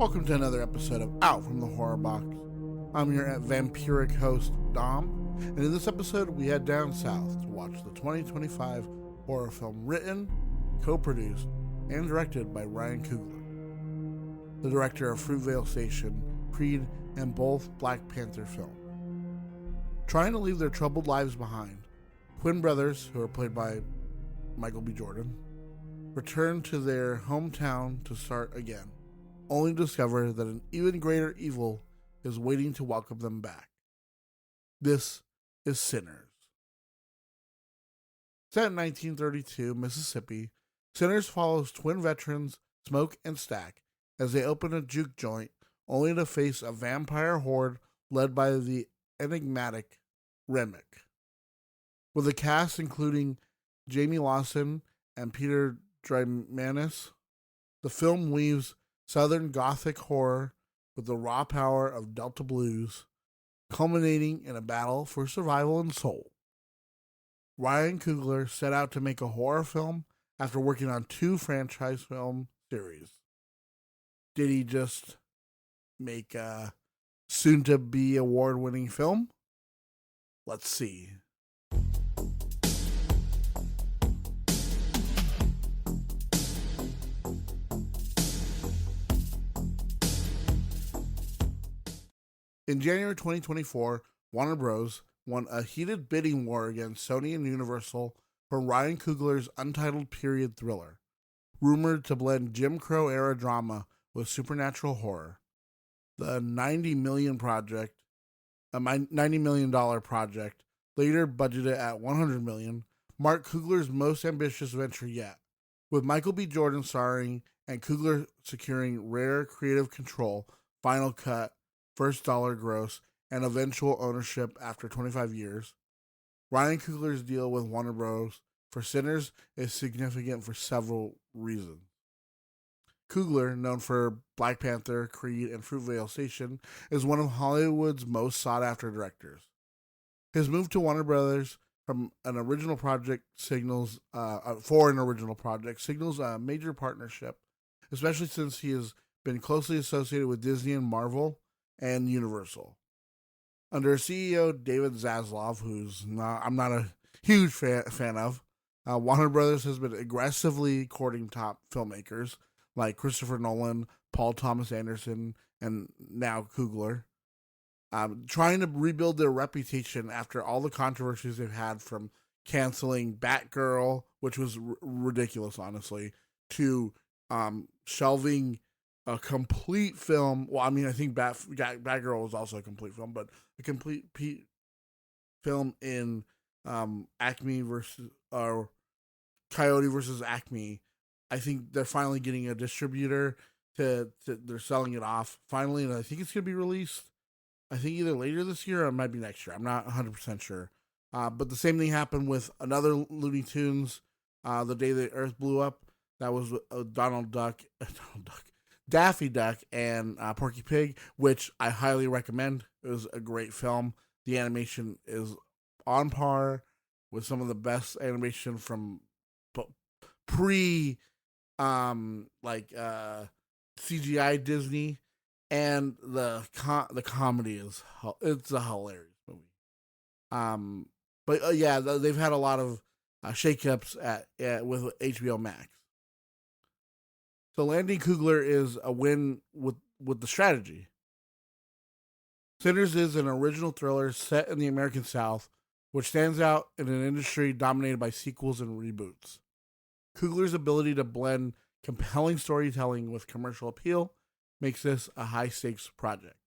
Welcome to another episode of Out from the Horrorbox. I'm your vampiric host, Dom, and in this episode we head down south to watch the 2025 horror film written, co-produced, and directed by Ryan Coogler, the director of Fruitvale Station, Creed, and both Black Panther films. Trying to leave their troubled lives behind, twin brothers, who are played by Michael B. Jordan, return to their hometown to start again, only to discover that an even greater evil is waiting to welcome them back. This is Sinners. Set in 1932, Mississippi, Sinners follows twin veterans Smoke and Stack as they open a juke joint only to face a vampire horde led by the enigmatic Remmick. With a cast including Jamie Lawson and Peter Drymanis, the film weaves Southern Gothic horror with the raw power of Delta blues, culminating in a battle for survival and soul. Ryan Coogler set out to make a horror film after working on 2 franchise film series. Did he just make a soon-to-be award-winning film? Let's see. In January 2024, Warner Bros. Won a heated bidding war against Sony and Universal for Ryan Coogler's Untitled period thriller, rumored to blend Jim Crow-era drama with supernatural horror. The $90 million project, later budgeted at $100 million, marked Coogler's most ambitious venture yet, with Michael B. Jordan starring and Coogler securing rare creative control, final cut, first dollar gross, and eventual ownership after 25 years. Ryan Coogler's deal with Warner Bros. For Sinners is significant for several reasons. Coogler, known for Black Panther, Creed, and Fruitvale Station, is one of Hollywood's most sought-after directors. His move to Warner Bros. From an original project signals a major partnership, especially since he has been closely associated with Disney and Marvel and Universal. Under CEO David Zaslav, I'm not a huge fan of, Warner Brothers has been aggressively courting top filmmakers like Christopher Nolan, Paul Thomas Anderson, and now Coogler, trying to rebuild their reputation after all the controversies they've had, from canceling Batgirl, which was ridiculous, honestly, to shelving a complete film. Well, I mean, I think Batgirl was also a complete film, but a complete film in Acme versus Coyote versus Acme. I think they're finally getting a distributor they're selling it off finally, and I think it's going to be released, I think either later this year or it might be next year. I'm not 100% sure. But the same thing happened with another Looney Tunes, The Day the Earth Blew Up. That was Daffy Duck and Porky Pig, which I highly recommend. It was a great film. The animation is on par with some of the best animation from pre CGI Disney, and the comedy it's a hilarious movie. They've had a lot of shakeups with HBO Max. So landing Coogler is a win with the strategy. Sinners is an original thriller set in the American South, which stands out in an industry dominated by sequels and reboots. Coogler's ability to blend compelling storytelling with commercial appeal makes this a high-stakes project.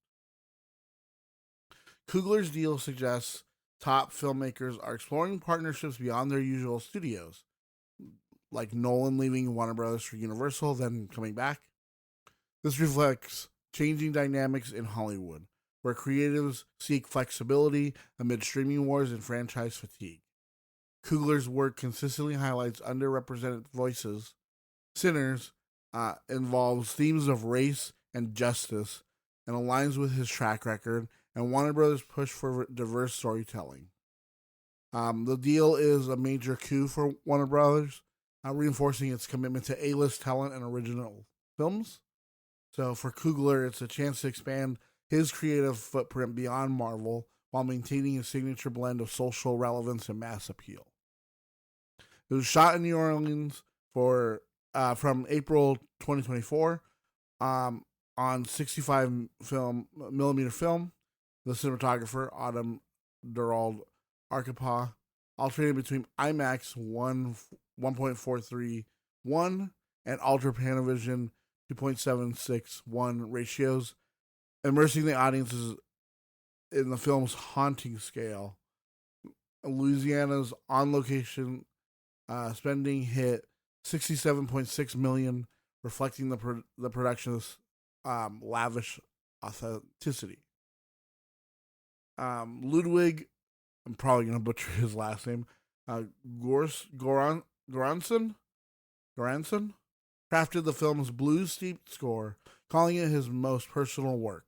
Coogler's deal suggests top filmmakers are exploring partnerships beyond their usual studios, like Nolan leaving Warner Bros. For Universal, then coming back. This reflects changing dynamics in Hollywood, where creatives seek flexibility amid streaming wars and franchise fatigue. Coogler's work consistently highlights underrepresented voices. Sinners involves themes of race and justice and aligns with his track record and Warner Bros. Push for diverse storytelling. The deal is a major coup for Warner Bros., reinforcing its commitment to A-list talent and original films. So for Coogler, it's a chance to expand his creative footprint beyond Marvel while maintaining his signature blend of social relevance and mass appeal. It was shot in New Orleans from April 2024 on 65 millimeter film. The cinematographer, Autumn Durald Arkapaw, alternating between IMAX 1.431 and Ultra Panavision 2.761 ratios, immersing the audiences in the film's haunting scale. Louisiana's on-location spending hit $67.6 million, reflecting the production's lavish authenticity. Ludwig, I'm probably going to butcher his last name, Goranson, crafted the film's blues-steeped score, calling it his most personal work.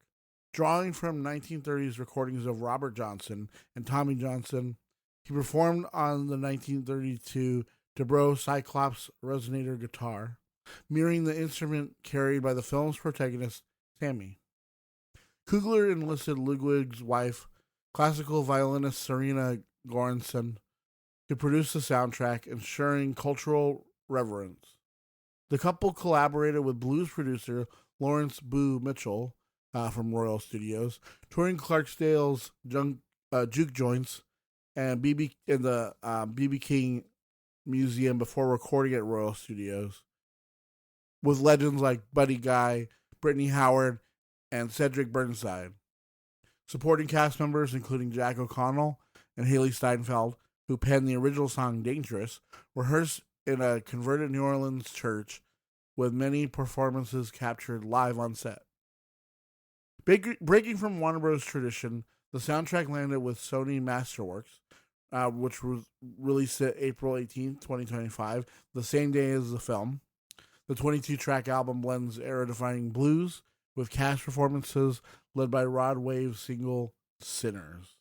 Drawing from 1930s recordings of Robert Johnson and Tommy Johnson, he performed on the 1932 Dobro Cyclops resonator guitar, mirroring the instrument carried by the film's protagonist, Sammy. Coogler enlisted Ludwig's wife, classical violinist Serena Goranson, to produce the soundtrack, ensuring cultural reverence. The couple collaborated with blues producer Lawrence Boo Mitchell from Royal Studios, touring Clarksdale's juke joints and the BB King Museum before recording at Royal Studios, with legends like Buddy Guy, Brittany Howard, and Cedric Burnside. Supporting cast members including Jack O'Connell and Haley Steinfeld, who penned the original song Dangerous, rehearsed in a converted New Orleans church, with many performances captured live on set. Breaking from Warner Bros. Tradition, the soundtrack landed with Sony Masterworks, which was released at April 18, 2025, the same day as the film. The 22-track album blends era-defining blues with cast performances led by Rod Wave's single Sinners.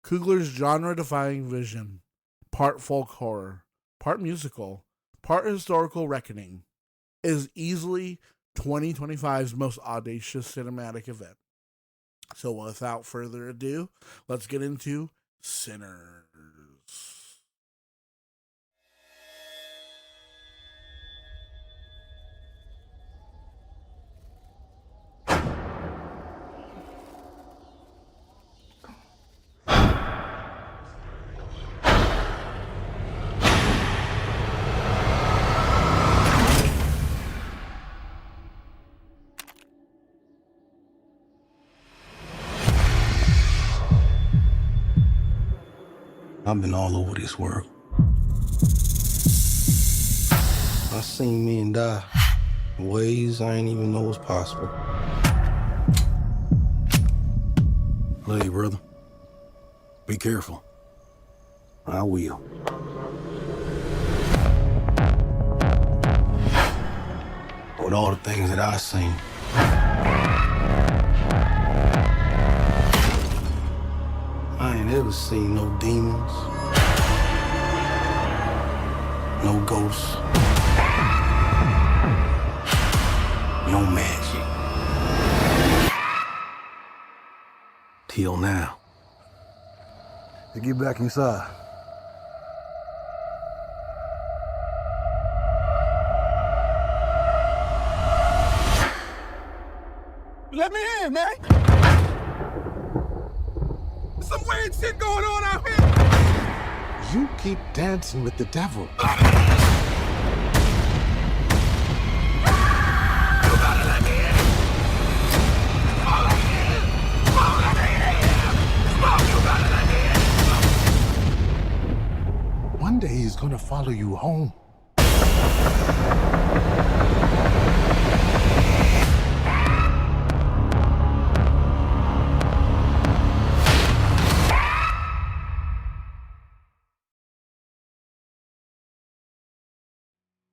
Coogler's genre-defying vision, part folk horror, part musical, part historical reckoning, is easily 2025's most audacious cinematic event. So without further ado, let's get into Sinners. I've been all over this world. I seen men die in ways I ain't even know was possible. Hey, brother. Be careful. I will. With all the things that I've seen, I ain't ever seen no demons, no ghosts, no magic. Till now. You get back inside. Let me in, man. Some weird shit going on out here. You keep dancing with the devil. You gotta let me in. Oh, let me in. Oh, let me in. Oh, you gotta let me in. One day he's gonna follow you home.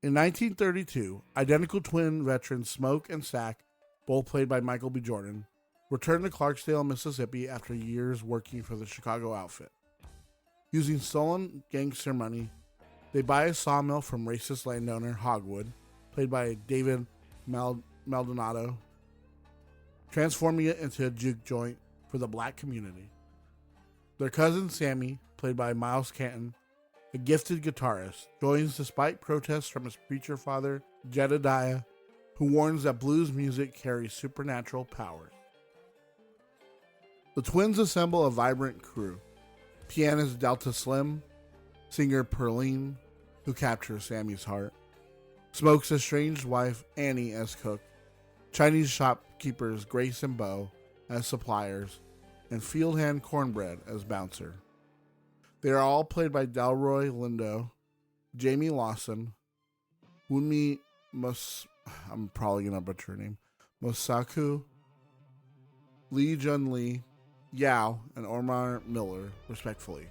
In 1932, identical twin veterans Smoke and Sack, both played by Michael B. Jordan, returned to Clarksdale, Mississippi after years working for the Chicago outfit. Using stolen gangster money, they buy a sawmill from racist landowner Hogwood, played by David Maldonado, transforming it into a juke joint for the black community. Their cousin Sammy, played by Miles Canton, a gifted guitarist, joins despite protests from his preacher father, Jedediah, who warns that blues music carries supernatural powers. The twins assemble a vibrant crew. Pianist Delta Slim, singer Perline, who captures Sammy's heart, Smoke's estranged wife Annie as cook, Chinese shopkeepers Grace and Bo as suppliers, and field hand Cornbread as bouncer. They are all played by Delroy Lindo, Jamie Lawson, Wunmi I'm probably going to butcher her name, Mosaku, Lee Jun Lee, Yao, and Omar Miller, respectfully.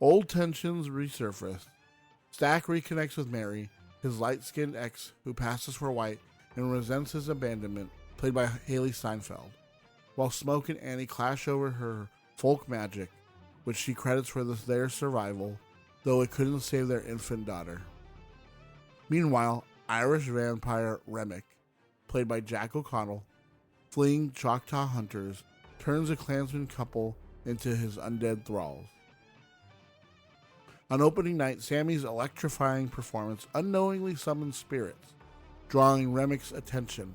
Old tensions resurface. Stack reconnects with Mary, his light-skinned ex who passes for white and resents his abandonment, played by Haley Steinfeld, while Smoke and Annie clash over her folk magic, which she credits for their survival, though it couldn't save their infant daughter. Meanwhile, Irish vampire Remmick, played by Jack O'Connell, fleeing Choctaw hunters, turns a Klansman couple into his undead thralls. On opening night, Sammy's electrifying performance unknowingly summons spirits, drawing Remmick's attention.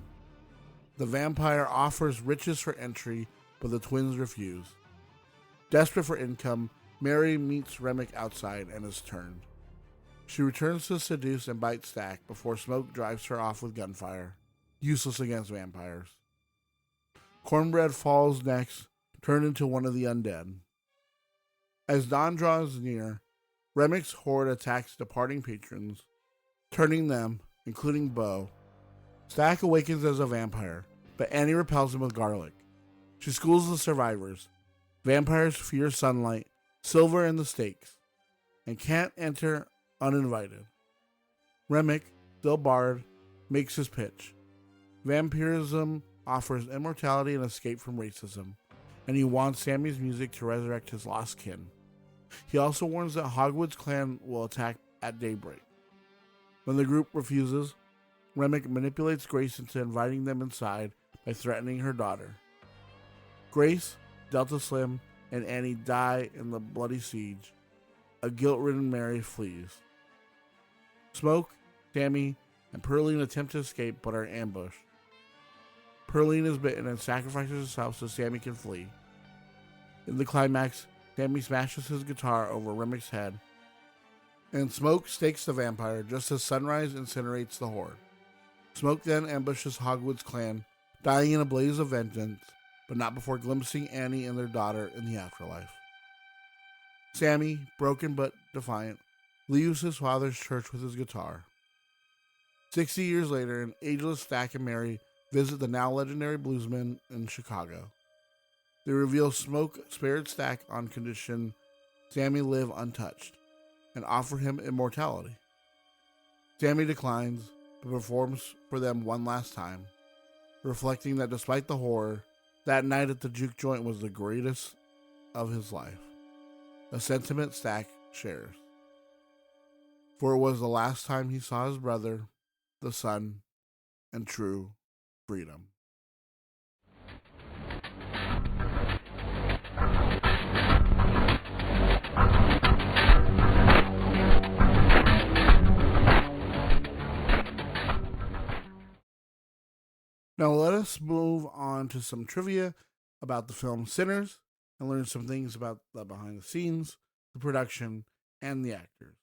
The vampire offers riches for entry, but the twins refuse. Desperate for income, Mary meets Remmick outside and is turned. She returns to seduce and bite Stack before Smoke drives her off with gunfire, useless against vampires. Cornbread falls next, turned into one of the undead. As dawn draws near, Remmick's horde attacks departing patrons, turning them, including Bo. Stack awakens as a vampire, but Annie repels him with garlic. She schools the survivors. Vampires fear sunlight, silver, and the stakes, and can't enter uninvited. Remmick, still barred, makes his pitch. Vampirism offers immortality and escape from racism, and he wants Sammy's music to resurrect his lost kin. He also warns that Hogwood's clan will attack at daybreak. When the group refuses, Remmick manipulates Grace into inviting them inside by threatening her daughter. Grace, Delta Slim, and Annie die in the bloody siege. A guilt-ridden Mary flees. Smoke, Sammy, and Perline attempt to escape but are ambushed. Perline is bitten and sacrifices herself so Sammy can flee. In the climax, Sammy smashes his guitar over Remmick's head, and Smoke stakes the vampire just as Sunrise incinerates the horde. Smoke then ambushes Hogwood's clan, dying in a blaze of vengeance, but not before glimpsing Annie and their daughter in the afterlife. Sammy, broken but defiant, leaves his father's church with his guitar. 60 years later, an ageless Stack and Mary visit the now legendary bluesman in Chicago. They reveal Smoke spared Stack on condition Sammy live untouched, and offer him immortality. Sammy declines, but performs for them one last time, reflecting that despite the horror, that night at the juke joint was the greatest of his life, a sentiment Stack shares. For it was the last time he saw his brother, the sun, and true freedom. Now let us move on to some trivia about the film Sinners and learn some things about the behind the scenes, the production, and the actors.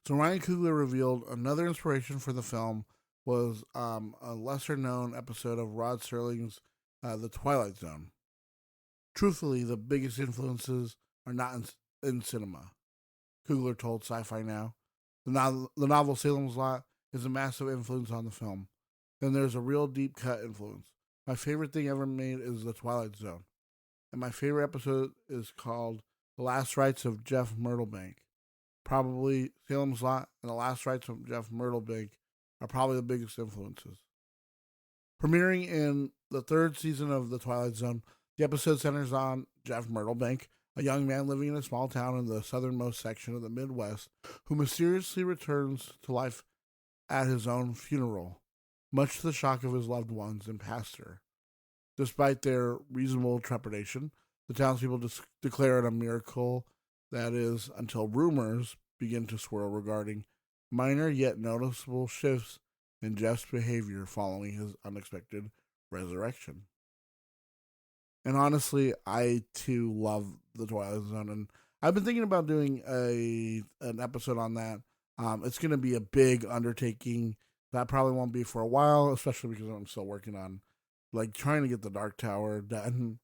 So Ryan Coogler revealed another inspiration for the film was a lesser-known episode of Rod Serling's The Twilight Zone. Truthfully, the biggest influences are not in cinema, Coogler told Sci-Fi Now. The novel Salem's Lot is a massive influence on the film. Then there's a real deep cut influence. My favorite thing ever made is The Twilight Zone. And my favorite episode is called The Last Rites of Jeff Myrtlebank. Probably Salem's Lot and The Last Rites of Jeff Myrtlebank are probably the biggest influences. Premiering in the third season of The Twilight Zone, the episode centers on Jeff Myrtlebank, a young man living in a small town in the southernmost section of the Midwest, who mysteriously returns to life at his own funeral, much to the shock of his loved ones and pastor. Despite their reasonable trepidation, the townspeople declare it a miracle, that is, until rumors begin to swirl regarding minor yet noticeable shifts in Jeff's behavior following his unexpected resurrection. And honestly, I too love the Twilight Zone, and I've been thinking about doing an episode on that. It's going to be a big undertaking. That probably won't be for a while, especially because I'm still working on like trying to get the Dark Tower done.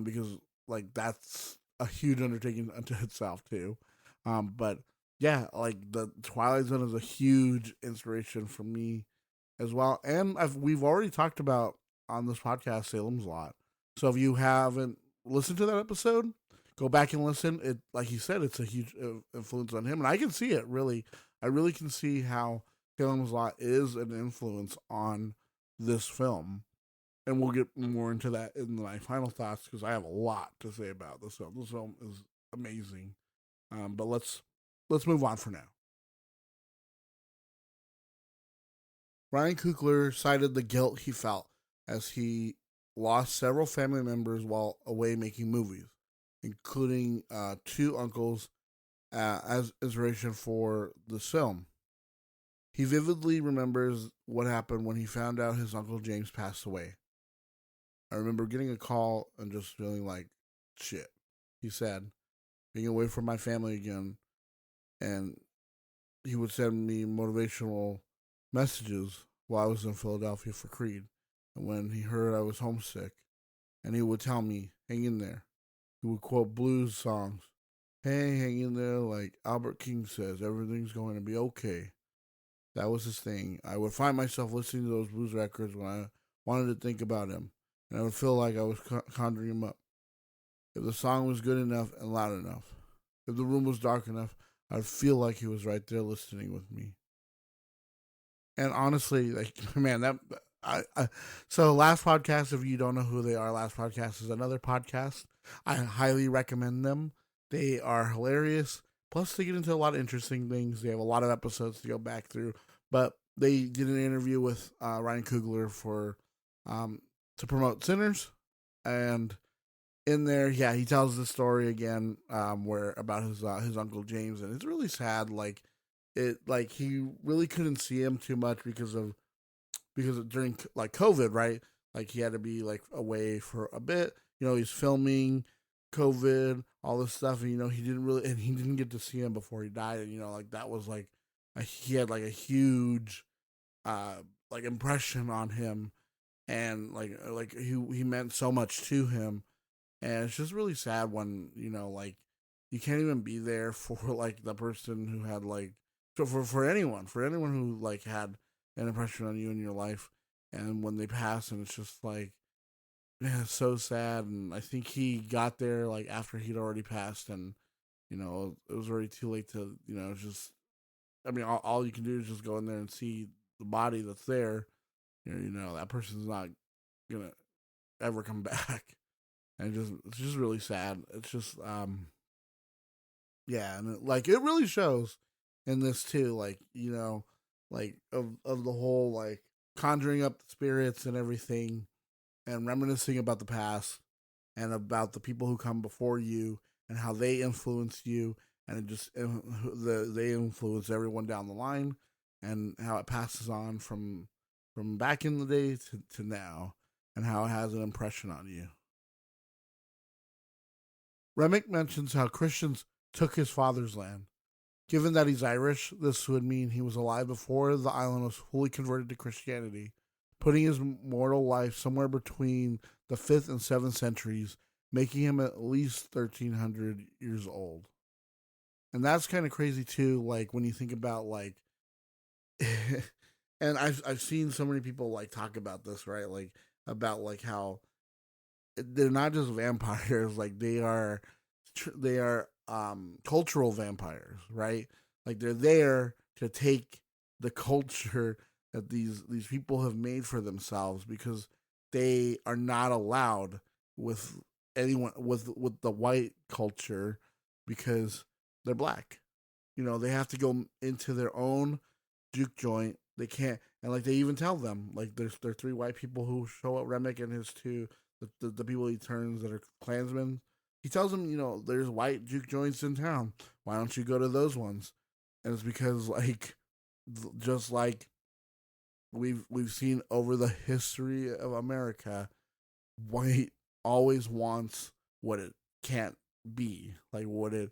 Because like that's a huge undertaking unto itself too. But yeah, like the Twilight Zone is a huge inspiration for me as well. And we've already talked about on this podcast Salem's Lot. So if you haven't listened to that episode, go back and listen. It, like he said, it's a huge influence on him, and I can see it. Really, I really can see how Salem's Lot is an influence on this film, and we'll get more into that in my final thoughts because I have a lot to say about this film. This film is amazing, but let's move on for now. Ryan Coogler cited the guilt he felt as he lost several family members while away making movies, including 2 uncles as inspiration for the film. He vividly remembers what happened when he found out his Uncle James passed away. I remember getting a call and just feeling like shit, he said, being away from my family again, and he would send me motivational messages while I was in Philadelphia for Creed. And when he heard I was homesick, and he would tell me, hang in there. He would quote blues songs. Hey, hang in there, like Albert King says, everything's going to be okay. That was his thing. I would find myself listening to those blues records when I wanted to think about him, and I would feel like I was conjuring him up. If the song was good enough and loud enough, if the room was dark enough, I'd feel like he was right there listening with me. And honestly, like, man, so Last Podcast, if you don't know who they are, Last Podcast is another podcast. I highly recommend them. They are hilarious. Plus, they get into a lot of interesting things. They have a lot of episodes to go back through. But they did an interview with Ryan Coogler for to promote Sinners, and in there, yeah, he tells the story again, where about his Uncle James, and it's really sad. Like he really couldn't see him too much because of during like COVID, right? Like he had to be like away for a bit. You know, he's filming, COVID, all this stuff, and he didn't get to see him before he died. And like that was like he had like a huge like impression on him, and like he meant so much to him. And it's just really sad when like you can't even be there for like the person who had like for anyone who like had an impression on you in your life, and when they pass, and it's just like, man, it's so sad. And I think he got there like after he'd already passed, and it was already too late to just, I mean, all you can do is just go in there and see the body that's there. That person's not gonna ever come back, and it's just really sad. It's just yeah, and it really shows in this too, like like of the whole like conjuring up the spirits and everything, and reminiscing about the past and about the people who come before you and how they influence you, and they influence everyone down the line, and how it passes on from back in the day to now, and how it has an impression on you. Remmick mentions how Christians took his father's land. Given that he's Irish, this would mean he was alive before the island was fully converted to Christianity, putting his mortal life somewhere between the 5th and 7th centuries, making him at least 1,300 years old. And that's kind of crazy too, like when you think about like, and I've seen so many people like talk about this, right? Like about like how they're not just vampires, like they are cultural vampires, right? Like they're there to take the culture that these people have made for themselves, because they are not allowed with anyone with the white culture because they're black. They have to go into their own juke joint they can't, and like they even tell them like there are three white people who show up, Remmick and his two the people he turns that are Klansmen. He tells them, there's white juke joints in town. Why don't you go to those ones? And it's because like just like we've seen over the history of America, white always wants what it can't be, like what it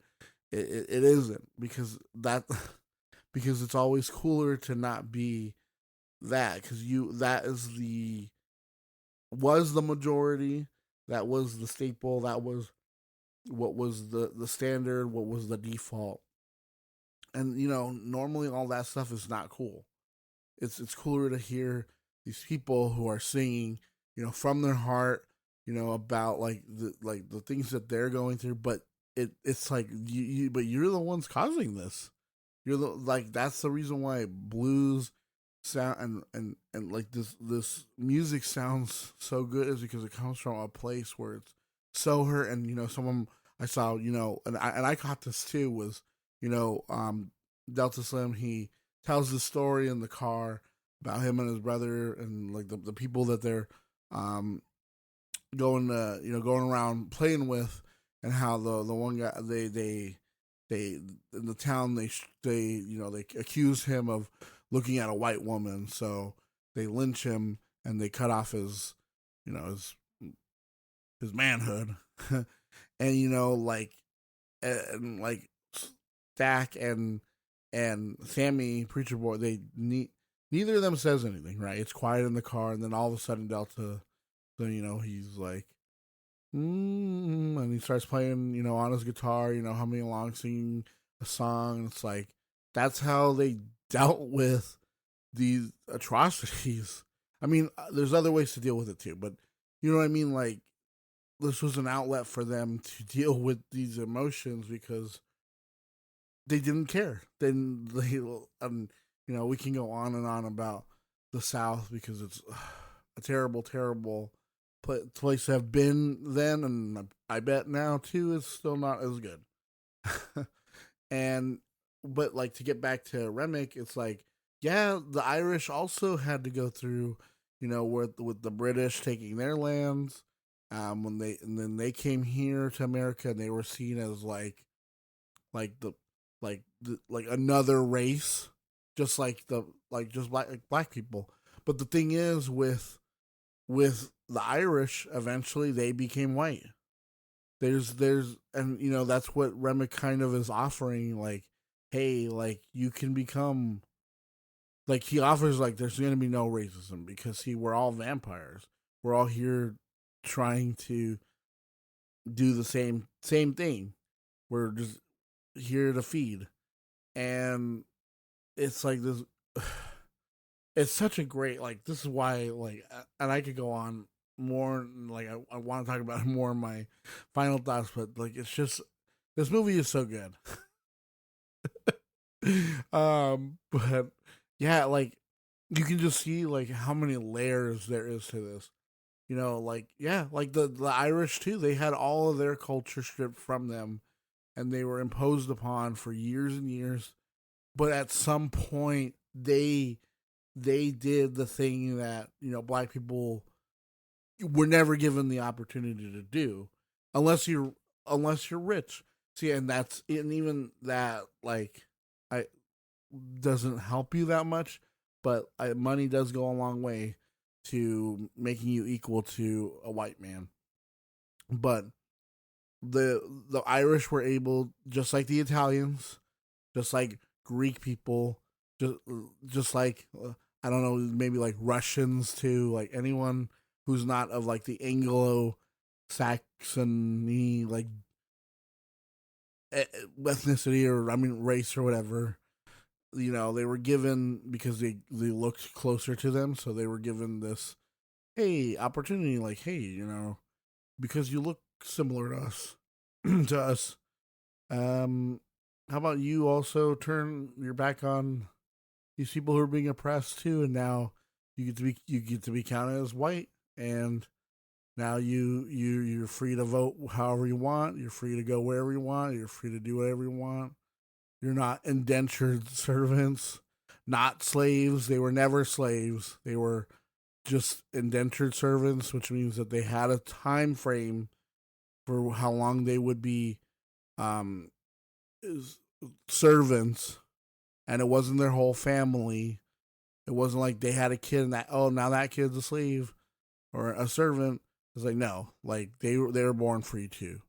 isn't, because because it's always cooler to not be that, because that is was the majority, that was the staple, that was what was the standard, what was the default. And normally all that stuff is not cool. It's cooler to hear these people who are singing, from their heart, about like the things that they're going through, but it's like but you're the ones causing this. You're that's the reason why blues sound and like this music sounds so good, is because it comes from a place where it's so hurt. And someone I saw, and I caught this too, was Delta Slim. He tells the story in the car about him and his brother, and like the people that they're going around playing with, and how the one guy they in the town they accuse him of looking at a white woman, so they lynch him and they cut off his his manhood. And like Stack and Sammy Preacher Boy, neither of them says anything, right? It's quiet in the car, and then all of a sudden Delta, so he's like, and he starts playing, on his guitar, humming along, singing a song. It's like that's how they dealt with these atrocities. I mean, there's other ways to deal with it too, but you know what I mean. Like, this was an outlet for them to deal with these emotions, because they didn't care. Then we can go on and on about the South, because it's a terrible, terrible place to have been then, and I bet now too is still not as good. But like, to get back to Remmick, it's like, yeah, the Irish also had to go through, with the British taking their lands, and then they came here to America, and they were seen as like another race, just like black people. But the thing is, with the Irish, eventually they became white. There's and that's what Remmick kind of is offering, like, hey, like, you can become, like, he offers, like, there's going to be no racism, because we're all vampires. We're all here trying to do the same thing. We're just here to feed. And it's like this, it's such a great, like, this is why, like, and I could go on more, like, I want to talk about more in my final thoughts, but like, it's just, this movie is so good. But yeah, like, you can just see like how many layers there is to this. Like, yeah, like the Irish too, they had all of their culture stripped from them, and they were imposed upon for years and years. But at some point, they did the thing that black people were never given the opportunity to do, unless you're rich. See, and even that, like, I doesn't help you that much, but money does go a long way to making you equal to a white man. But the Irish were able, just like the Italians, just like Greek people, just like I don't know, maybe like Russians too, like anyone who's not of like the Anglo-Saxon like ethnicity, or race or whatever. They were given, because they looked closer to them, so they were given this, hey, opportunity, like, hey, because you look similar to us, to us. How about you also turn your back on these people who are being oppressed too, and now you get to be counted as white, and now you're free to vote however you want. You're free to go wherever you want. You're free to do whatever you want. You're not indentured servants. not slaves. They were never slaves. They were just indentured servants, which means that they had a time frame for how long they would be um, servants, and it wasn't their whole family. It wasn't like they had a kid and that, oh, now that kid's a slave or a servant. It's like, no, like they were born free too.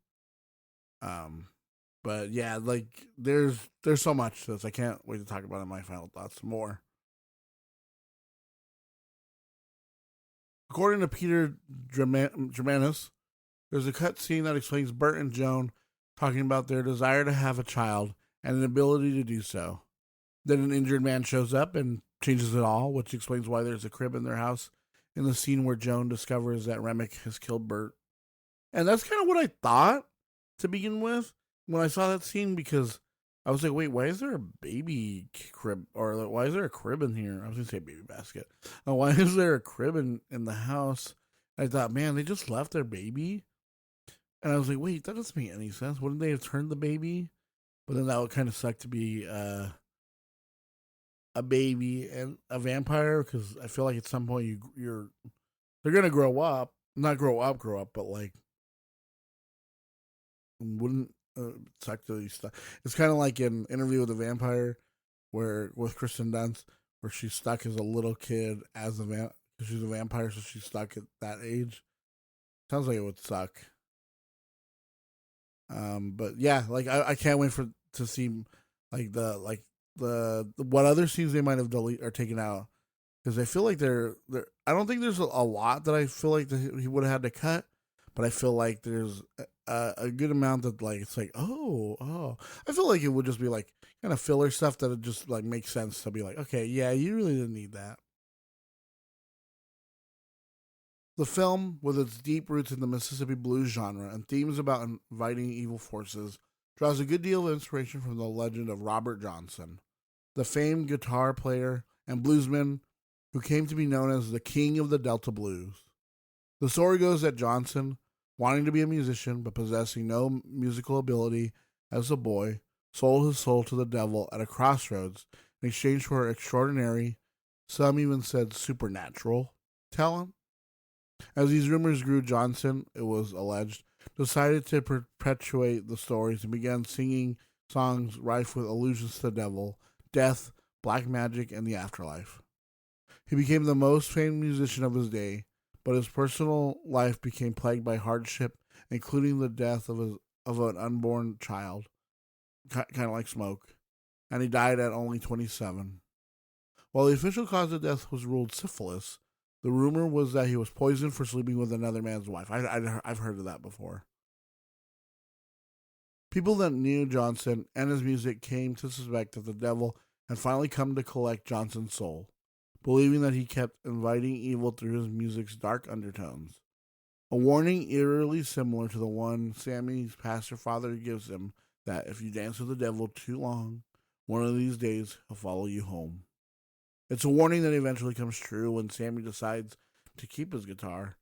But yeah, like there's so much to this. I can't wait to talk about it in my final thoughts more. According to Peter Germanis, there's a cut scene that explains Bert and Joan talking about their desire to have a child and an ability to do so. Then an injured man shows up and changes it all, which explains why there's a crib in their house in the scene where Joan discovers that Remmick has killed Bert. And that's kind of what I thought to begin with when I saw that scene, because I was like, wait, why is there a baby crib? Or why is there a crib in here? I was going to say baby basket. Why is there a crib in the house? I thought, man, they just left their baby. And I was like, wait, that doesn't make any sense. Wouldn't they have turned the baby? But then that would kind of suck to be a baby and a vampire, because I feel like at some point they're going to grow up. Not grow up, but like, wouldn't suck to these stuff. It's kind of like an Interview with a Vampire with Kristen Dunst, where she's stuck as a little kid as a because she's a vampire, so she's stuck at that age. Sounds like it would suck. But yeah, like I can't wait to see like the what other scenes they might have deleted or taken out, because I feel like they're I don't think there's a lot that I feel like he would have had to cut, but I feel like there's a good amount that like it's like oh I feel like it would just be like kind of filler stuff that it just like makes sense to be like, okay, yeah, you really didn't need that. The film, with its deep roots in the Mississippi blues genre and themes about inviting evil forces, draws a good deal of inspiration from the legend of Robert Johnson, the famed guitar player and bluesman who came to be known as the King of the Delta Blues. The story goes that Johnson, wanting to be a musician but possessing no musical ability as a boy, sold his soul to the devil at a crossroads in exchange for extraordinary, some even said supernatural, talent. As these rumors grew, Johnson, it was alleged, decided to perpetuate the stories and began singing songs rife with allusions to the devil, death, black magic, and the afterlife. He became the most famed musician of his day, but his personal life became plagued by hardship, including the death of an unborn child, kind of like Smoke, and he died at only 27. While the official cause of death was ruled syphilis, the rumor was that he was poisoned for sleeping with another man's wife. I've heard of that before. People that knew Johnson and his music came to suspect that the devil had finally come to collect Johnson's soul, believing that he kept inviting evil through his music's dark undertones. A warning eerily similar to the one Sammy's pastor father gives him, that if you dance with the devil too long, one of these days he'll follow you home. It's a warning that eventually comes true when Sammy decides to keep his guitar,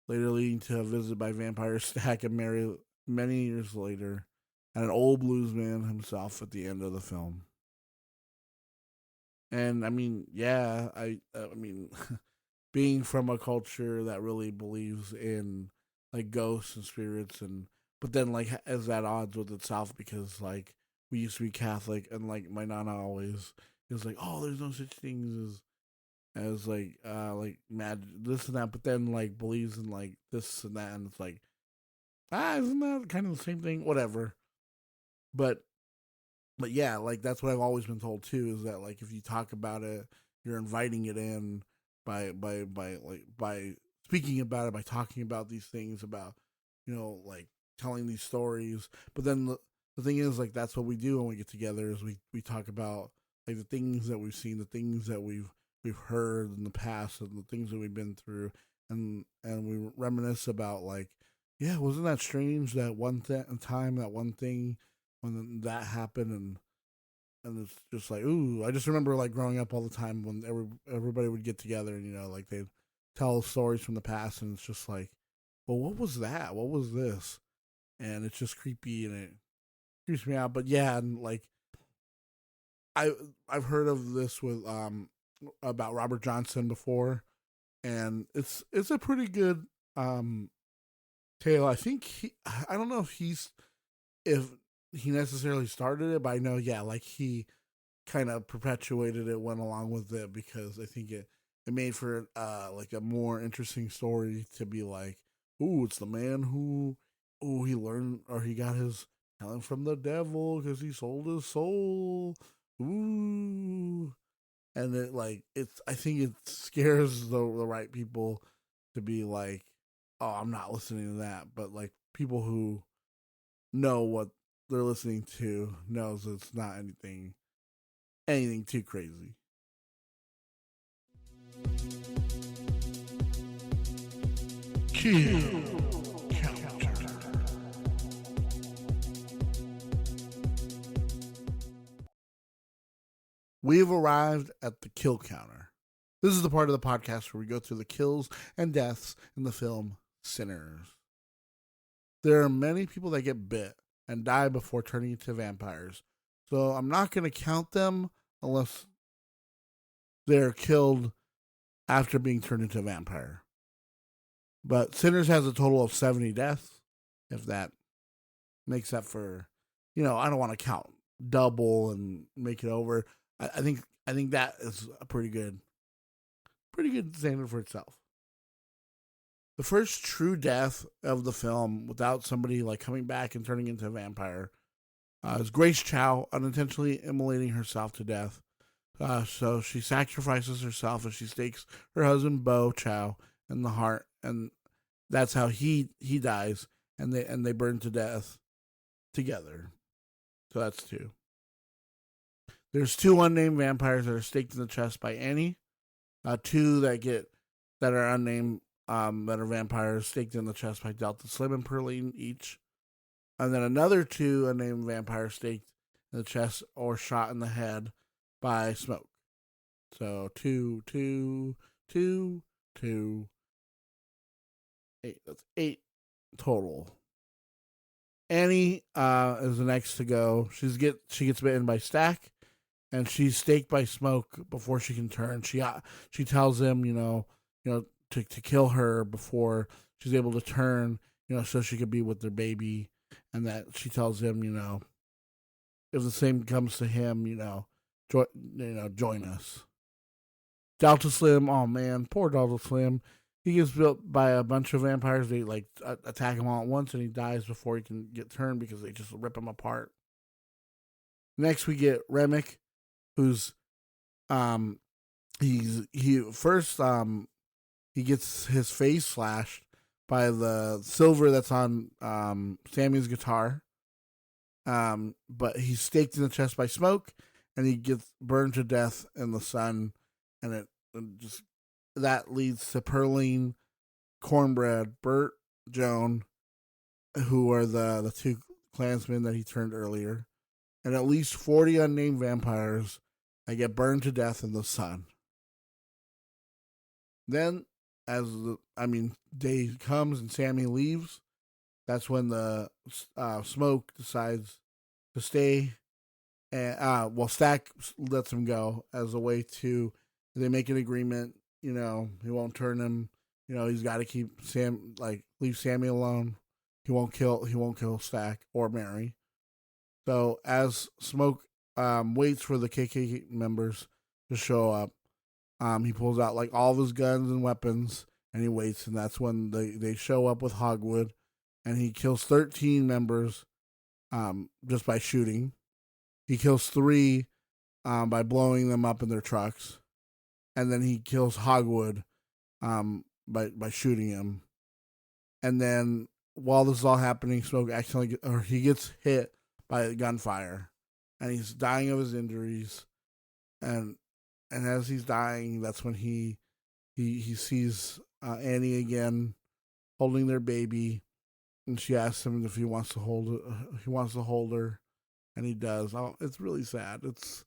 later leading to a visit by vampire Stack and Mary many years later, and an old bluesman himself at the end of the film. And I mean, yeah, I mean, being from a culture that really believes in like ghosts and spirits, but then like is at odds with itself, because like we used to be Catholic, and like my nana always is like, oh, there's no such things as like mad this and that, but then like believes in like this and that, and it's like, isn't that kind of the same thing? Whatever. But yeah, like that's what I've always been told too, is that like if you talk about it, you're inviting it in by speaking about it, by talking about these things, about, you know, like telling these stories. But then the thing is, like, that's what we do when we get together, is we talk about like the things that we've seen, the things that we've heard in the past, and the things that we've been through, and we reminisce about like, yeah, wasn't that strange that one time, that one thing when that happened, and it's just like, ooh, I just remember like growing up all the time when everybody would get together, and, you know, like they'd tell stories from the past, and it's just like, well, what was that? What was this? And it's just creepy, and it creeps me out. But yeah, and like I've heard of this with about Robert Johnson before, and it's a pretty good tale. I think I don't know if he necessarily started it, but I know like he kind of perpetuated it, went along with it, because I think it made for like a more interesting story to be like, ooh, it's the man who he learned, or he got his talent from the devil because he sold his soul. Ooh. And it I think it scares the right people to be like, oh, I'm not listening to that. But like people who know what they're listening to knows it's not anything too crazy. Kill counter. We've arrived at the kill counter. This is the part of the podcast where we go through the kills and deaths in the film Sinners. There are many people that get bit and die before turning into vampires, so I'm not going to count them unless they're killed after being turned into a vampire. But Sinners has a total of 70 deaths, if that makes up for, I don't want to count double and make it over. I think that is a pretty good standard for itself. The first true death of the film without somebody like coming back and turning into a vampire is Grace Chow unintentionally immolating herself to death. So she sacrifices herself and she stakes her husband Bo Chow in the heart, and that's how he dies, and they burn to death together. So that's 2. There's 2 unnamed vampires that are staked in the chest by Annie. 2 that are unnamed, that are vampires staked in the chest by Delta Slim and Perline each. And then another 2 unnamed vampires staked in the chest or shot in the head by Smoke. So 2, 2, 2, 2, 8. That's 8 total. Annie is the next to go. She gets bitten by Stack, and she's staked by Smoke before she can turn. She tells him, to kill her before she's able to turn, so she could be with their baby, and that she tells him, if the same comes to him, join us. Delta Slim, oh man, poor Delta Slim. He gets built by a bunch of vampires. They attack him all at once, and he dies before he can get turned because they just rip him apart. Next, we get Remmick, who's he gets his face slashed by the silver that's on Sammy's guitar. But he's staked in the chest by Smoke, and he gets burned to death in the sun, and that leads to Perline, Cornbread, Bert, Joan, who are the 2 Klansmen that he turned earlier, and at least 40 unnamed vampires that get burned to death in the sun. Then, as day comes and Sammy leaves, that's when the Smoke decides to stay, and Stack lets him go as a way to. They make an agreement. He won't turn him. He's got to keep leave Sammy alone. He won't kill Stack or Mary. So as Smoke waits for the KKK members to show up, he pulls out all of his guns and weapons, and he waits, and that's when they show up with Hogwood, and he kills 13 members just by shooting. He kills 3 by blowing them up in their trucks. And then he kills Hogwood by shooting him. And then while this is all happening, Smoke he gets hit by gunfire, and he's dying of his injuries. And as he's dying, that's when he sees Annie again holding their baby, and she asks him if he wants to hold her, and he does. Oh, it's really sad. This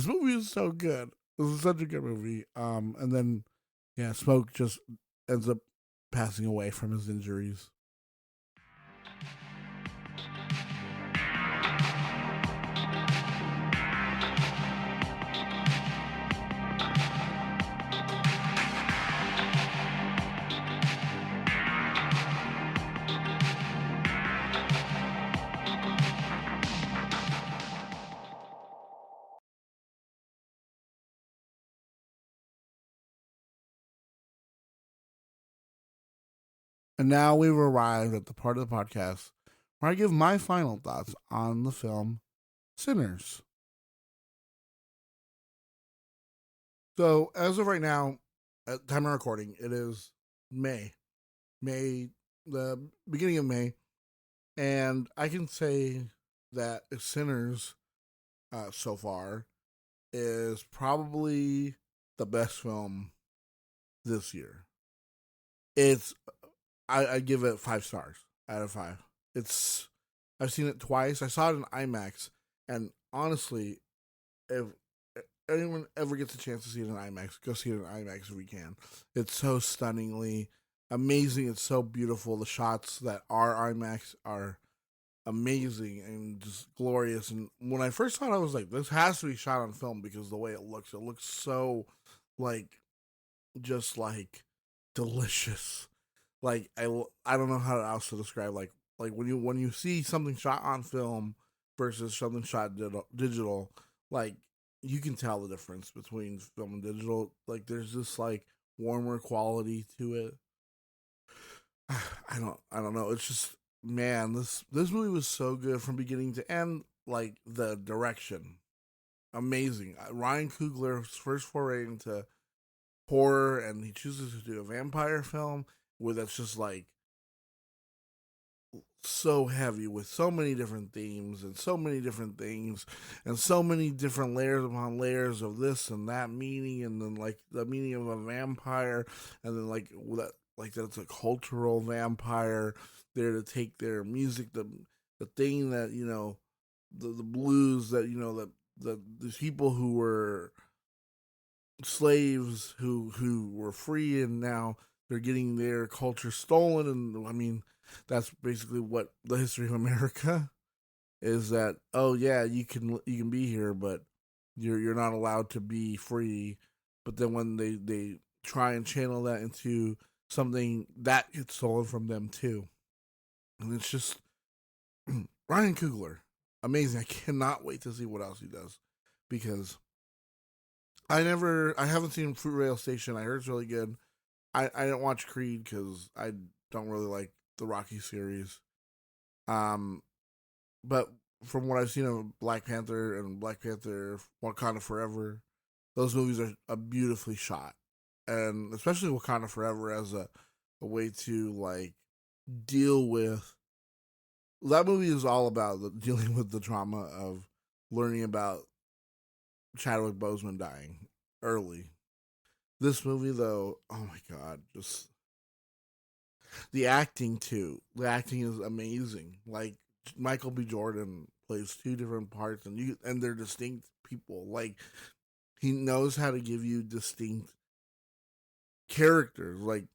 movie is so good. This is such a good movie. And then, Smoke just ends up passing away from his injuries. And now we've arrived at the part of the podcast where I give my final thoughts on the film Sinners. So, as of right now, at the time of recording, it is May, the beginning of May, and I can say that Sinners, so far, is probably the best film this year. It's, I give it 5 stars out of 5. I've seen it twice. I saw it in IMAX, and honestly, if anyone ever gets a chance to see it in IMAX, go see it in IMAX if we can. It's so stunningly amazing. It's so beautiful. The shots that are IMAX are amazing and just glorious. And when I first saw it, I was like, this has to be shot on film because the way it looks so like, just like delicious. Like I don't know how else to describe like when you see something shot on film versus something shot digital, like you can tell the difference between film and digital. Like there's this like warmer quality to it. I don't know. It's just, man, this movie was so good from beginning to end. Like the direction, amazing. Ryan Coogler's first foray into horror, and he chooses to do a vampire film where that's just like so heavy with so many different themes and so many different things and so many different layers upon layers of this and that meaning, and then like the meaning of a vampire, and then like that, like that's a cultural vampire there to take their music, the thing that, you know, the blues that, you know, that these people who were slaves who were free and now they're getting their culture stolen. And I mean, that's basically what the history of America is, that, oh yeah, you can be here, but you're not allowed to be free. But then when they try and channel that into something that gets stolen from them too. And it's just Ryan Coogler, amazing. I cannot wait to see what else he does, because I haven't seen Fruit Rail Station. I heard it's really good. I didn't watch Creed because I don't really like the Rocky series. But from what I've seen of Black Panther and Black Panther Wakanda Forever, those movies are beautifully shot. And especially Wakanda Forever as a way to like deal with, that movie is all about dealing with the trauma of learning about Chadwick Boseman dying early. This movie, though, oh my god, just the acting too. The acting is amazing. Like Michael B. Jordan plays 2 different parts, and they're distinct people. Like he knows how to give you distinct characters. Like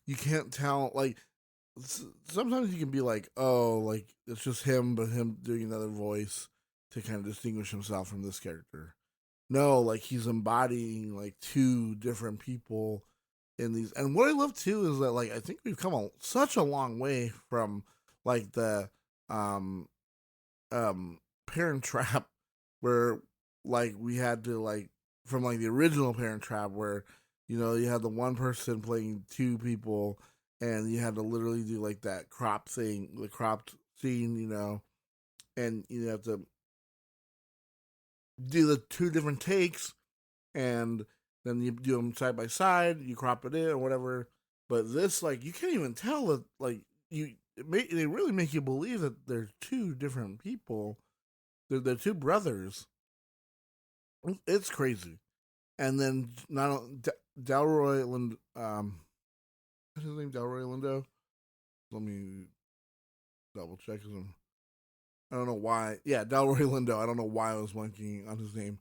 you can't tell. Like sometimes you can be like, oh, like it's just him, but him doing another voice to kind of distinguish himself from this character. No, like he's embodying like 2 different people in these. And what I love too is that like I think we've come such a long way from like the Parent Trap, where like we had to like, from like the original Parent Trap, where, you know, you had the one person playing 2 people, and you had to literally do like that crop thing, the cropped scene, you know, and you have to do the 2 different takes, and then you do them side by side, you crop it in or whatever. But this, like, you can't even tell that, like, they really make you believe that they're 2 different people. They're 2 brothers. It's crazy. And then Delroy Lindo, what's his name? Delroy Lindo. Let me double check him. I don't know why. Yeah, Delroy Lindo. I don't know why I was blanking on his name.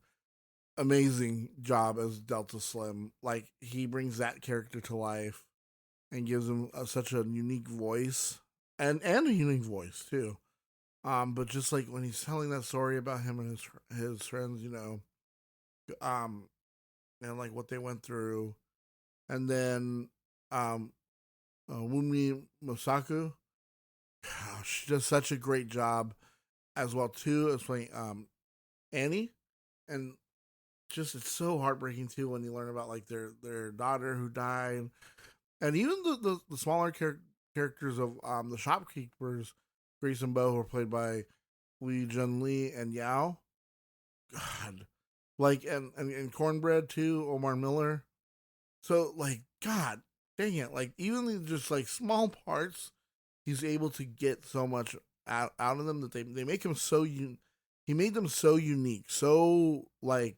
Amazing job as Delta Slim. Like, he brings that character to life and gives him such a unique voice, and a unique voice too. But just like when he's telling that story about him and his friends, you know, and like what they went through, and then Wunmi Mosaku, she does such a great job as well too as playing Annie, and just it's so heartbreaking too when you learn about like their daughter who died, and even the smaller characters of the shopkeepers, Grace and Bo, who are played by Lee Jun Lee and Yao. God, like and Cornbread too, Omar Miller. So like, God dang it, like even just like small parts, he's able to get so much out of them that they make him so he made them so unique, so like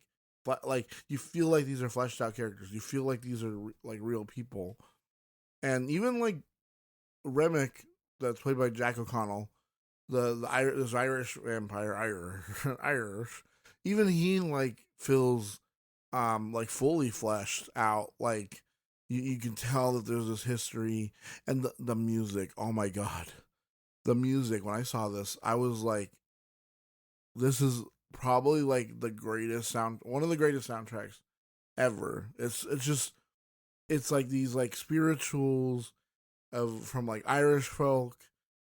you feel like these are fleshed out characters. You feel like these are like real people, and even like Remmick, that's played by Jack O'Connell, this Irish vampire, Irish. Even he like feels like fully fleshed out. Like you can tell that there's this history and the music. Oh my god, the music! When I saw this, I was like, this is probably like one of the greatest soundtracks ever. It's like these like spirituals from like Irish folk,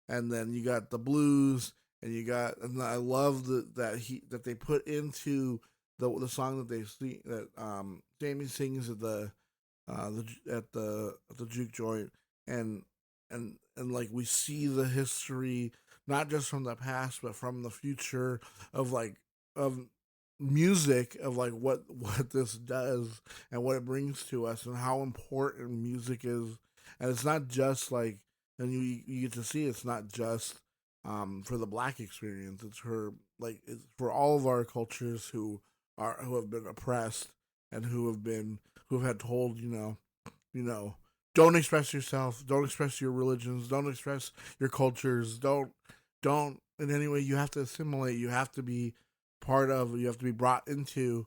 and then you got the blues, and I love that they put into the song that they sing, that Jamie sings at the juke joint, and like we see the history not just from the past but from the future of music, of like what this does and what it brings to us and how important music is. And it's not just like, and you get to see it's not just for the black experience. It's for all of our cultures who have been oppressed and who have had told, don't express yourself, don't express your religions, don't express your cultures, don't in any way. You have to assimilate, you have to be part of, you have to be brought into,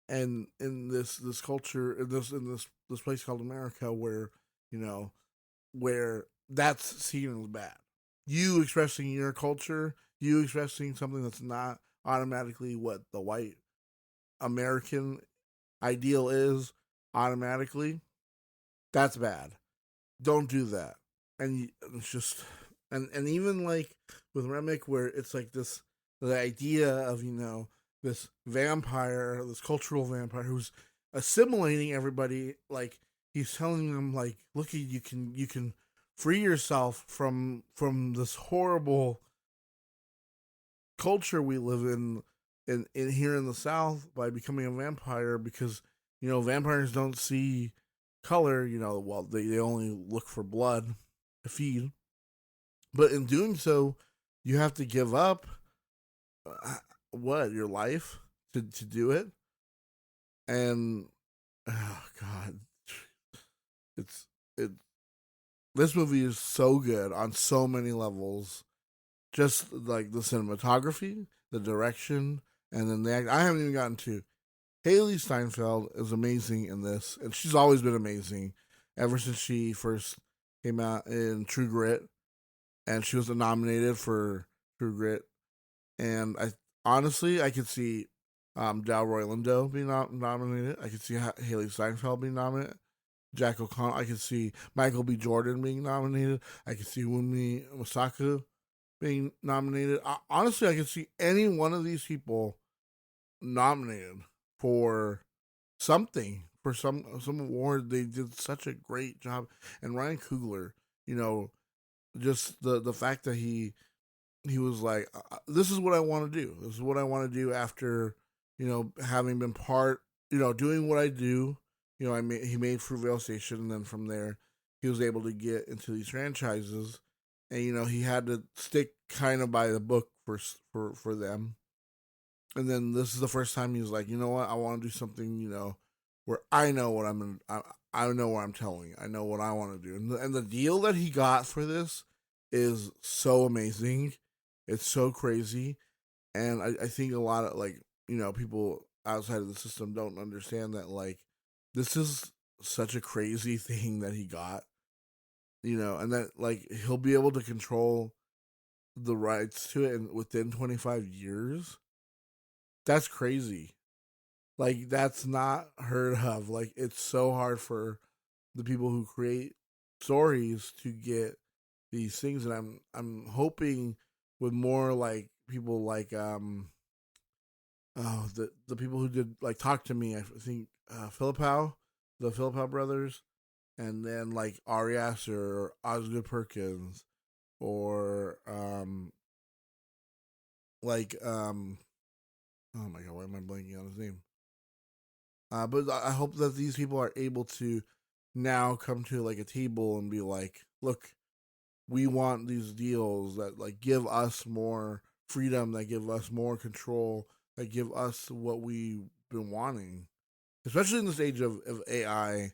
and in this culture, in this place called America, where where that's seen as bad. You expressing your culture, you expressing something that's not automatically what the white American ideal is automatically, that's bad. Don't do that. And it's just, and even like with Remmick, where it's like the idea of this vampire, this cultural vampire who's assimilating everybody. Like he's telling them like, look, you can free yourself from this horrible culture we live in here in the South by becoming a vampire, because vampires don't see color. Well, they only look for blood to feed, but in doing so, you have to give up your life to do it. And oh god, this movie is so good on so many levels. Just like the cinematography, the direction, and then the act. I haven't even gotten to Haley Steinfeld is amazing in this, and she's always been amazing ever since she first came out in True Grit, and she was nominated for True Grit. And I could see Delroy Lindo being nominated. I could see Haley Steinfeld being nominated. Jack O'Connell. I could see Michael B. Jordan being nominated. I could see Wunmi Mosaku being nominated. Honestly, I could see any one of these people nominated for something, for some award. They did such a great job. And Ryan Coogler, just the fact that he was like, this is what I want to do. This is what I want to do after, having been part, doing what I do. He made Fruitvale Station, and then from there, he was able to get into these franchises, and he had to stick kind of by the book for them. And then this is the first time he was like, you know what, I want to do something, where I know what I know what I'm telling. I know what I want to do, and the deal that he got for this is so amazing. It's so crazy, and I think a lot of people outside of the system don't understand that this is such a crazy thing that he got, and that he'll be able to control the rights to it within 25 years. That's crazy. That's not heard of. It's so hard for the people who create stories to get these things, and I'm hoping with more people the people who did Talk to Me. I think the Philippou brothers, and then like Ari Aster or Osgood Perkins or oh my god, why am I blanking on his name? But I hope that these people are able to now come to like a table and be like, look, we want these deals that like give us more freedom, that give us more control, that give us what we've been wanting, especially in this age of AI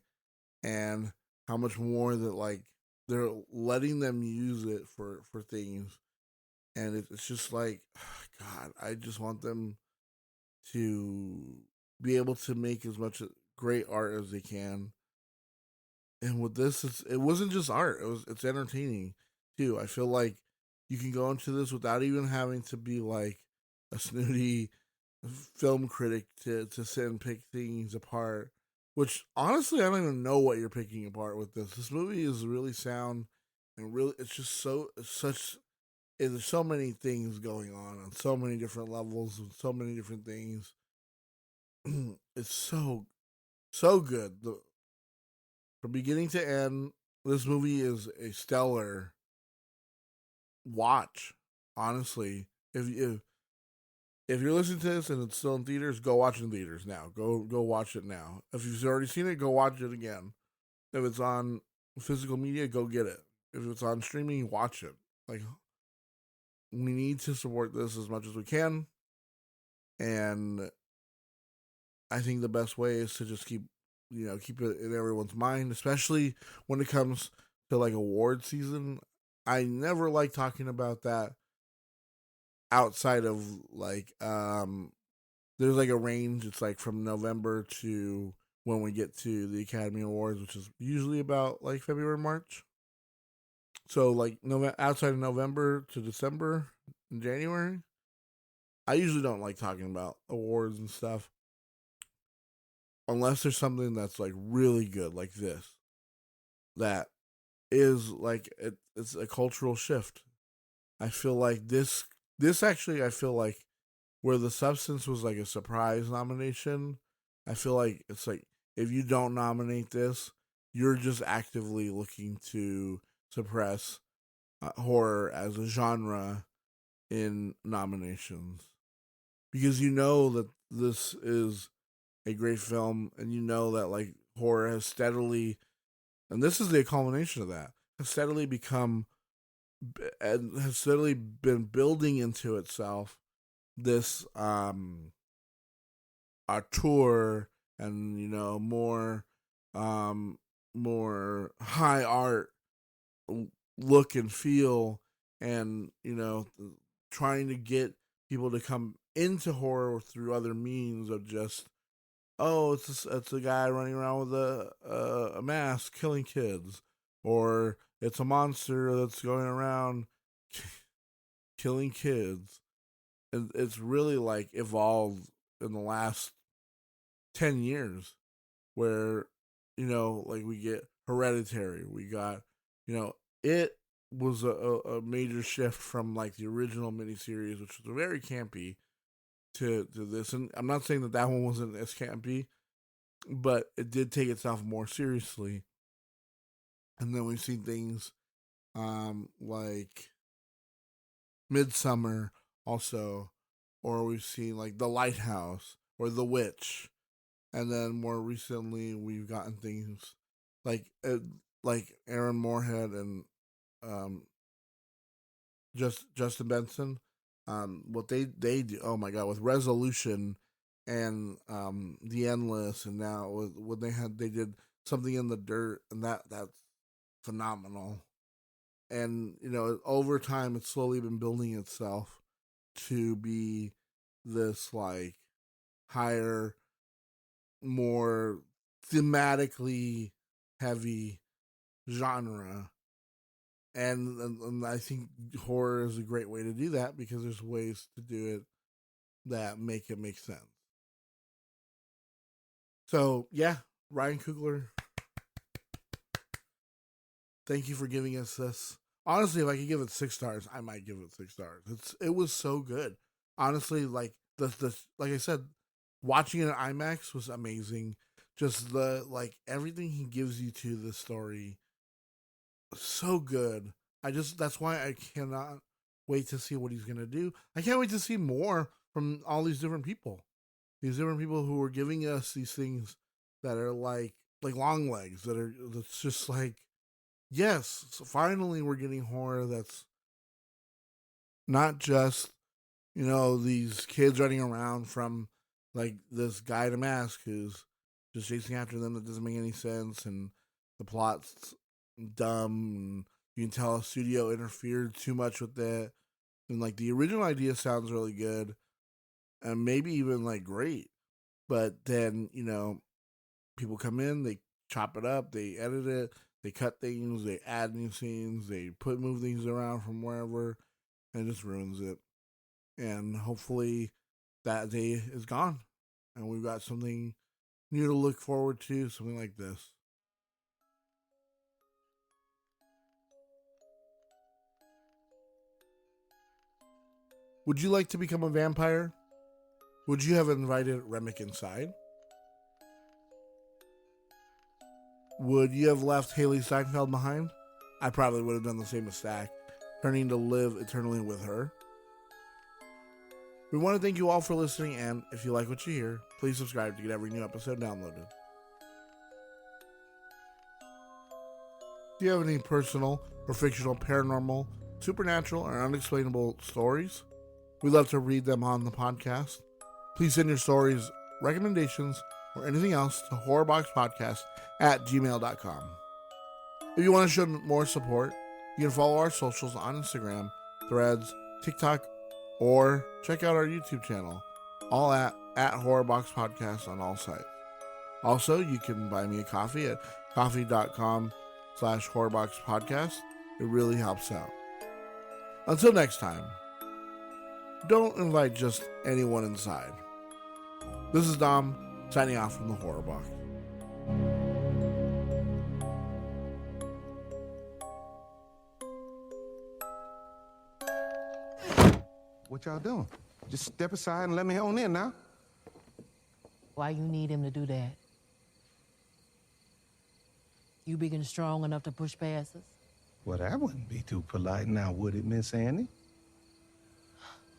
and how much more that like they're letting them use it for things, and it's just like, God, I just want them to be able to make as much great art as they can. And with this, it wasn't just art; it's entertaining too. I feel like you can go into this without even having to be like a snooty film critic to sit and pick things apart. Which honestly, I don't even know what you're picking apart with this. This movie is really sound and really, it's just there's so many things going on so many different levels and so many different things. It's so good. From beginning to end, this movie is a stellar watch. Honestly, if you're listening to this and it's still in theaters, go watch it in theaters now. Go watch it now. If you've already seen it, go watch it again. If it's on physical media, go get it. If it's on streaming, watch it. Like, we need to support this as much as we can, and I think the best way is to just keep it in everyone's mind, especially when it comes to like award season. I never like talking about that outside of like there's like a range. It's like from November to when we get to the Academy Awards, which is usually about like February, March. So like outside of November to December and January, I usually don't like talking about awards and stuff unless there's something that's like really good, like this, that is like it's a cultural shift. I feel like this actually, I feel like where the substance was like a surprise nomination, I feel like it's like if you don't nominate this, you're just actively looking to suppress horror as a genre in nominations, because you know that this is a great film, and you know that like horror has steadily, and this is the culmination of that, has steadily become and has steadily been building into itself this tour and more high art look and feel, and trying to get people to come into horror through other means of just, oh, it's a guy running around with a mask killing kids, or it's a monster that's going around killing kids. And it's really like evolved in the last 10 years, where like we get Hereditary, we got it was a major shift from like the original miniseries, which was very campy, to this. And I'm not saying that one wasn't as campy, but it did take itself more seriously. And then we've seen things like Midsummer also, or we've seen like The Lighthouse or The Witch, and then more recently we've gotten things like Aaron Moorhead and Justin Benson. What they do, oh my god, with Resolution and The Endless, and now when they did Something in the Dirt, and that's phenomenal. And over time, it's slowly been building itself to be this like higher, more thematically heavy genre. And I think horror is a great way to do that, because there's ways to do it that make it make sense. So yeah, Ryan Coogler, thank you for giving us this. Honestly, if I could give it 6 stars, I might give it 6 stars. It was so good. Honestly, like the like I said, watching it in IMAX was amazing. just the like everything he gives you to the story, so good. That's why I cannot wait to see what he's gonna do. I can't wait to see more from all these different people. These different people who are giving us these things that are like long legs, that's just like, yes, so finally we're getting horror that's not just, these kids running around from like this guy in a mask who's just chasing after them, that doesn't make any sense, and the plot's dumb, and you can tell a studio interfered too much with it. And like the original idea sounds really good and maybe even like great. But then, people come in, they chop it up, they edit it, they cut things, they add new scenes, they move things around from wherever, and it just ruins it. And hopefully that day is gone, and we've got something new to look forward to, something like this. Would you like to become a vampire? Would you have invited Remmick inside? Would you have left Haley Steinfeld behind? I probably would have done the same as Stack, turning to live eternally with her. We want to thank you all for listening, and if you like what you hear, please subscribe to get every new episode downloaded. Do you have any personal or fictional paranormal, supernatural, or unexplainable stories? We'd love to read them on the podcast. Please send your stories, recommendations, or anything else to horrorboxpodcast@gmail.com. If you want to show more support, you can follow our socials on Instagram, Threads, TikTok, or check out our YouTube channel, all at Horrorbox Podcast on all sites. Also, you can buy me a coffee at coffee.com/horrorboxpodcast. It really helps out. Until next time, don't invite just anyone inside. This is Dom, signing off from the Horrorbox. What y'all doing? Just step aside and let me on in now. Why you need him to do that? You big and strong enough to push past us? Well, that wouldn't be too polite now, would it, Miss Annie?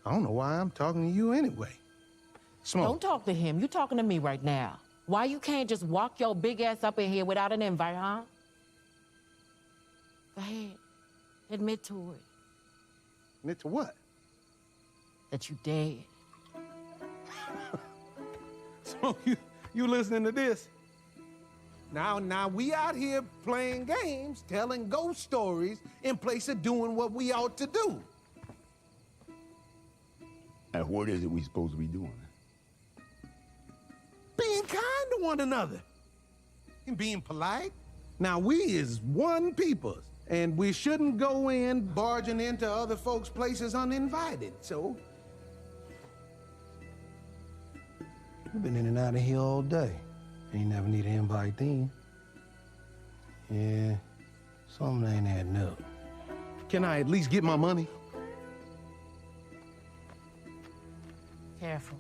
I don't know why I'm talking to you anyway. Smoke. Don't talk to him. You talking to me right now. Why you can't just walk your big ass up in here without an invite, huh? Go ahead. Admit to it. Admit to what? That you dead. So you listening to this? Now we out here playing games, telling ghost stories in place of doing what we ought to do. And what is it we supposed to be doing? Being kind to one another. And being polite. Now, we is one people, and we shouldn't go in barging into other folks' places uninvited, so... You've been in and out of here all day. Ain't never need an invite then. Yeah, something ain't adding up. Can I at least get my money? Careful.